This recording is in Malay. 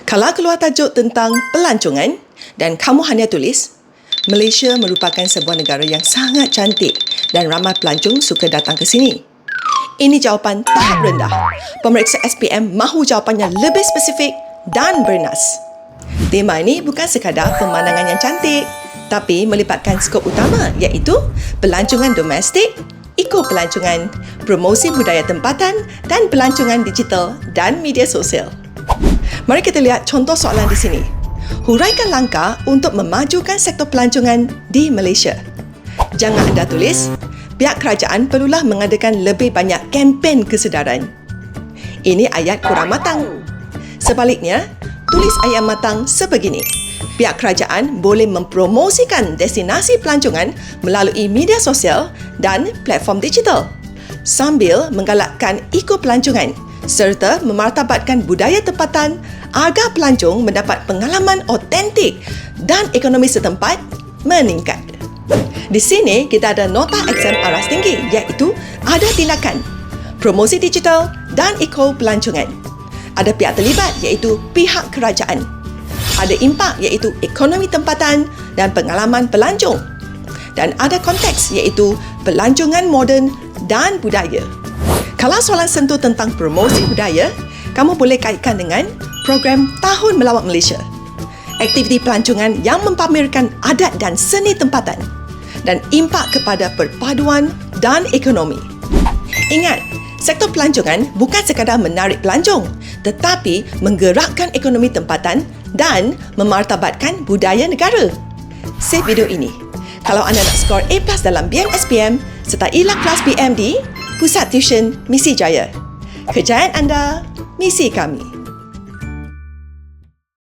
Kalau keluar tajuk tentang pelancongan dan kamu hanya tulis, Malaysia merupakan sebuah negara yang sangat cantik dan ramai pelancong suka datang ke sini. Ini jawapan tahap rendah. Pemeriksa SPM mahu jawapan yang lebih spesifik dan bernas. Tema ini bukan sekadar pemandangan yang cantik, tapi melibatkan skop utama iaitu pelancongan domestik, eko-pelancongan, promosi budaya tempatan dan pelancongan digital dan media sosial. Mari kita lihat contoh soalan di sini. Huraikan langkah untuk memajukan sektor pelancongan di Malaysia. Jangan anda tulis, pihak kerajaan perlulah mengadakan lebih banyak kempen kesedaran. Ini ayat kurang matang. Sebaliknya, tulis ayat matang sebegini. Pihak kerajaan boleh mempromosikan destinasi pelancongan melalui media sosial dan platform digital sambil menggalakkan eko-pelancongan serta memartabatkan budaya tempatan agar pelancong mendapat pengalaman autentik dan ekonomi setempat meningkat. Di sini kita ada nota eksam aras tinggi iaitu ada tindakan, promosi digital dan eko-pelancongan. Ada pihak terlibat iaitu pihak kerajaan. Ada impak iaitu ekonomi tempatan dan pengalaman pelancong. Dan ada konteks iaitu pelancongan moden dan budaya. Kalau soalan sentuh tentang promosi budaya, kamu boleh kaitkan dengan program Tahun Melawat Malaysia. Aktiviti pelancongan yang mempamerkan adat dan seni tempatan dan impak kepada perpaduan dan ekonomi. Ingat, sektor pelancongan bukan sekadar menarik pelancong, tetapi menggerakkan ekonomi tempatan dan memartabatkan budaya negara. Save video ini. Kalau anda nak skor A+ dalam BMSPM, sertailah kelas BM di Pusat Tuisyen Misi Jaya. Kejayaan anda, misi kami.